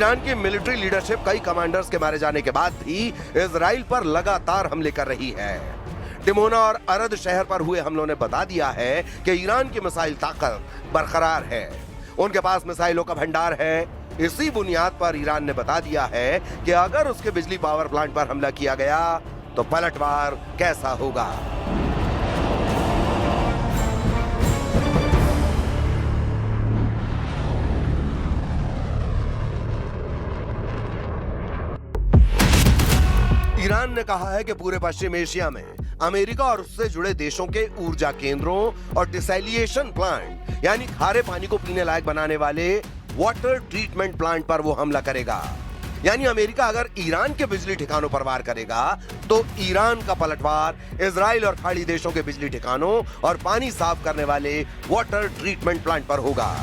Iran की military leadership कई commanders के मारे जाने के बाद भी इजराइल पर लगातार हमले कर रही है। डिमोना और अरद शहर पर हुए हमलों ने बता दिया है कि ईरान की मिसाइल ताकत बरकरार है। उनके पास मिसाइलों का भंडार है। इसी बुनियाद पर ईरान ने बता दिया है कि अगर उसके बिजली पावर प्लांट पर हमला किया गया तो पलटवार कैसा होगा। ईरान ने कहा है कि पूरे पश्चिम एशिया में अमेरिका और उससे जुड़े देशों के ऊर्जा केंद्रों और डिसैलिएशन प्लांट यानी खारे पानी को पीने लायक बनाने वाले वाटर ट्रीटमेंट प्लांट पर वो हमला करेगा। यानी अमेरिका अगर ईरान के बिजली ठिकानों पर वार करेगा तो ईरान का पलटवार इजराइल और खाड़ी देशों के बिजली ठिकानों और पानी साफ करने वाले वाटर ट्रीटमेंट प्लांट पर होगा।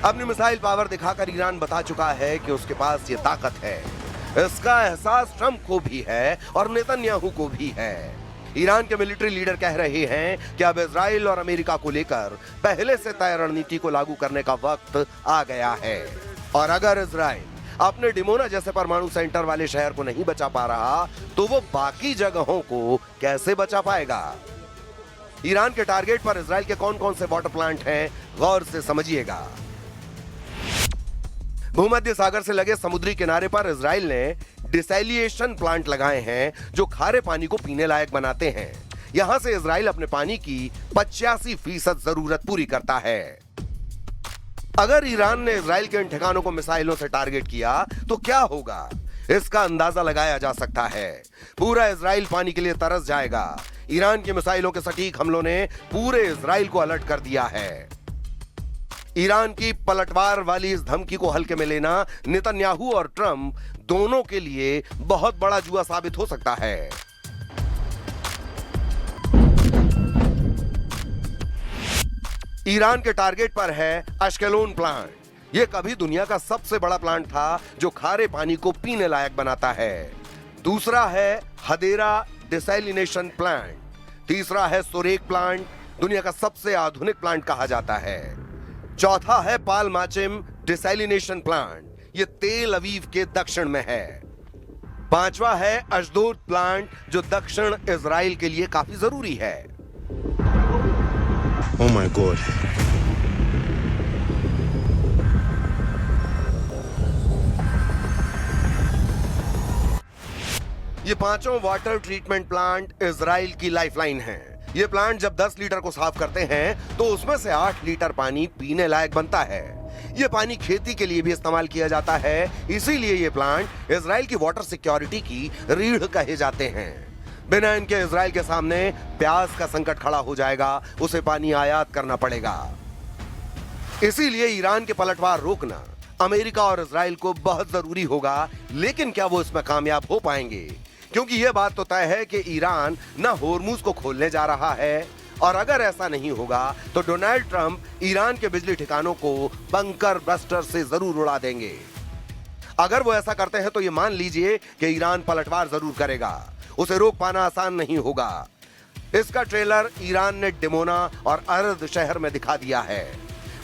अपनी मिसाइल पावर दिखाकर ईरान बता चुका है कि उसके पास ये ताकत है। इसका एहसास ट्रंप को भी है और नेतन्याहू को भी है। ईरान के मिलिट्री लीडर कह रहे हैं कि अब इजराइल और अमेरिका को लेकर पहले से तय रणनीति को लागू करने का वक्त आ गया है। और अगर इजराइल अपने डिमोना जैसे परमाणु सेंटर वाले शहर को नहीं बचा पा रहा तो वो बाकी जगहों को कैसे बचा पाएगा। ईरान के टारगेट पर इजराइल के कौन कौन से वाटर प्लांट हैं, गौर से समझिएगा। भूमध्य सागर से लगे समुद्री किनारे पर इजराइल ने डिसैलिएशन प्लांट लगाए हैं जो खारे पानी को पीने लायक बनाते हैं। यहां से इजराइल अपने पानी की 85% जरूरत पूरी करता है। अगर ईरान ने इजराइल के इन ठिकानों को मिसाइलों से टारगेट किया तो क्या होगा, इसका अंदाजा लगाया जा सकता है। पूरा इजराइल पानी के लिए तरस जाएगा। ईरान की मिसाइलों के सटीक हमलों ने पूरे इजराइल को अलर्ट कर दिया है। ईरान की पलटवार वाली इस धमकी को हल्के में लेना नेतन्याहू और ट्रंप दोनों के लिए बहुत बड़ा जुआ साबित हो सकता है। ईरान के टारगेट पर है अश्केलोन प्लांट। यह कभी दुनिया का सबसे बड़ा प्लांट था जो खारे पानी को पीने लायक बनाता है। दूसरा है हदेरा डिसैलिनेशन प्लांट। तीसरा है सोरेक प्लांट, दुनिया का सबसे आधुनिक प्लांट कहा जाता है। चौथा है पालमाचिम डिसैलिनेशन प्लांट, ये तेल अवीव के दक्षिण में है। पांचवा है अशदोद प्लांट जो दक्षिण इजराइल के लिए काफी जरूरी है। Oh my God. ये पांचों वाटर ट्रीटमेंट प्लांट इजराइल की लाइफलाइन हैं। ये प्लांट जब 10 लीटर को साफ करते हैं तो उसमें से 8 लीटर पानी पीने लायक बनता है। ये पानी खेती के लिए भी इस्तेमाल किया जाता है, इसीलिए ये प्लांट इजराइल की वाटर सिक्योरिटी की रीढ़ कहे जाते हैं। बिना इनके इजराइल के सामने प्याज का संकट खड़ा हो जाएगा, उसे पानी आयात करना पड़ेगा। इसीलिए ईरान के पलटवार रोकना अमेरिका और इजराइल को बहुत जरूरी होगा। लेकिन क्या वो इसमें कामयाब हो पाएंगे, क्योंकि यह बात तो तय है कि ईरान ना होर्मुज को खोलने जा रहा है और अगर ऐसा नहीं होगा तो डोनाल्ड ट्रंप ईरान के बिजली ठिकानों को बंकर बस्टर से जरूर उड़ा देंगे। अगर वो ऐसा करते हैं तो ये मान लीजिए कि ईरान पलटवार जरूर करेगा। उसे रोक पाना आसान नहीं होगा। इसका ट्रेलर ईरान ने डिमोना और अरद शहर में दिखा दिया है।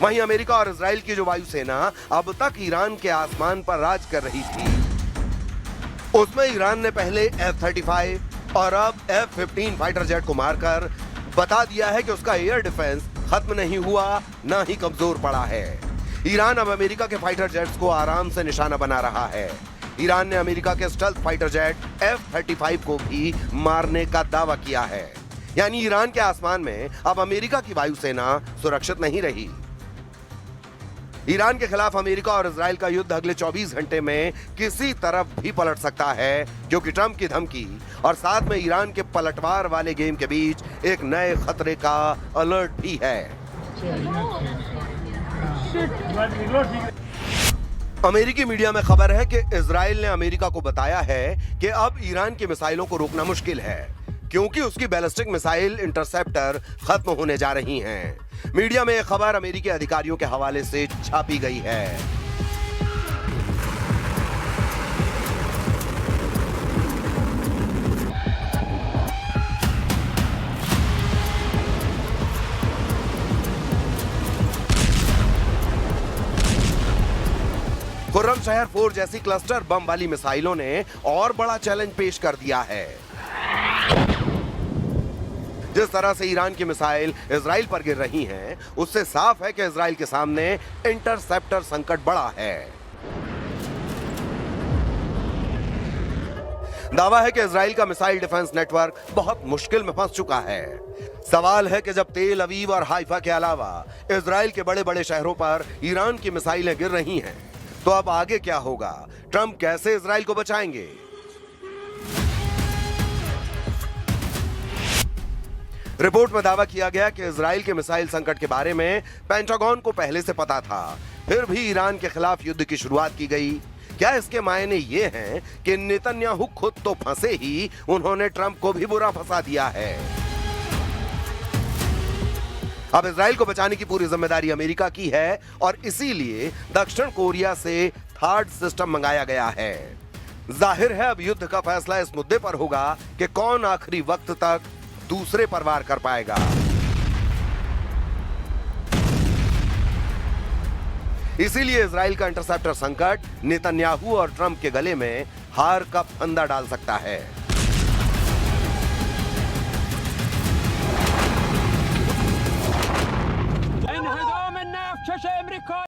वहीं अमेरिका और इजराइल की जो वायुसेना अब तक ईरान के आसमान पर राज कर रही थी, उसमें ईरान ने पहले F-35 और अब F-15 फाइटर जेट को मारकर बता दिया है कि उसका एयर डिफेंस खत्म नहीं हुआ, ना ही कमजोर पड़ा है। ईरान अब अमेरिका के फाइटर जेट्स को आराम से निशाना बना रहा है। ईरान ने अमेरिका के स्टेल्थ फाइटर जेट F-35 को भी मारने का दावा किया है। यानी ईरान के आसमान में अब अमेरिका की वायुसेना सुरक्षित नहीं रही। ईरान के खिलाफ अमेरिका और इजराइल का युद्ध अगले 24 घंटे में किसी तरफ भी पलट सकता है, क्योंकि ट्रंप की धमकी और साथ में ईरान के पलटवार वाले गेम के बीच एक नए खतरे का अलर्ट भी है। अमेरिकी मीडिया में खबर है कि इजराइल ने अमेरिका को बताया है कि अब ईरान की मिसाइलों को रोकना मुश्किल है, क्योंकि उसकी बैलिस्टिक मिसाइल इंटरसेप्टर खत्म होने जा रही हैं। मीडिया में यह खबर अमेरिकी अधिकारियों के हवाले से छापी गई है। ट्रम्प शहर 4 जैसी क्लस्टर बम वाली मिसाइलों ने और बड़ा चैलेंज पेश कर दिया है। जिस तरह से ईरान की मिसाइल इजराइल पर गिर रही हैं, उससे साफ है कि इजराइल के सामने इंटरसेप्टर संकट बड़ा है। दावा है कि इजराइल का मिसाइल डिफेंस नेटवर्क बहुत मुश्किल में फंस चुका है। सवाल है कि जब तेल अवीव और हाइफा के अलावा इजराइल के बड़े बड़े शहरों पर ईरान की मिसाइलें गिर रही हैं, तो अब आगे क्या होगा? ट्रंप कैसे इजराइल को बचाएंगे? रिपोर्ट में दावा किया गया कि इजराइल के मिसाइल संकट के बारे में पेंटागन को पहले से पता था, फिर भी ईरान के खिलाफ युद्ध की शुरुआत की गई। क्या इसके मायने ये हैं कि नेतन्याहू खुद तो फंसे ही, उन्होंने ट्रंप को भी बुरा फंसा दिया है। अब इजराइल को बचाने की पूरी जिम्मेदारी अमेरिका की है और इसीलिए दक्षिण कोरिया से थर्ड सिस्टम मंगाया गया है। जाहिर है अब युद्ध का फैसला इस मुद्दे पर होगा कि कौन आखिरी वक्त तक दूसरे पर वार कर पाएगा। इसीलिए इजराइल का इंटरसेप्टर संकट नेतन्याहू और ट्रंप के गले में हार का फंदा डाल सकता है।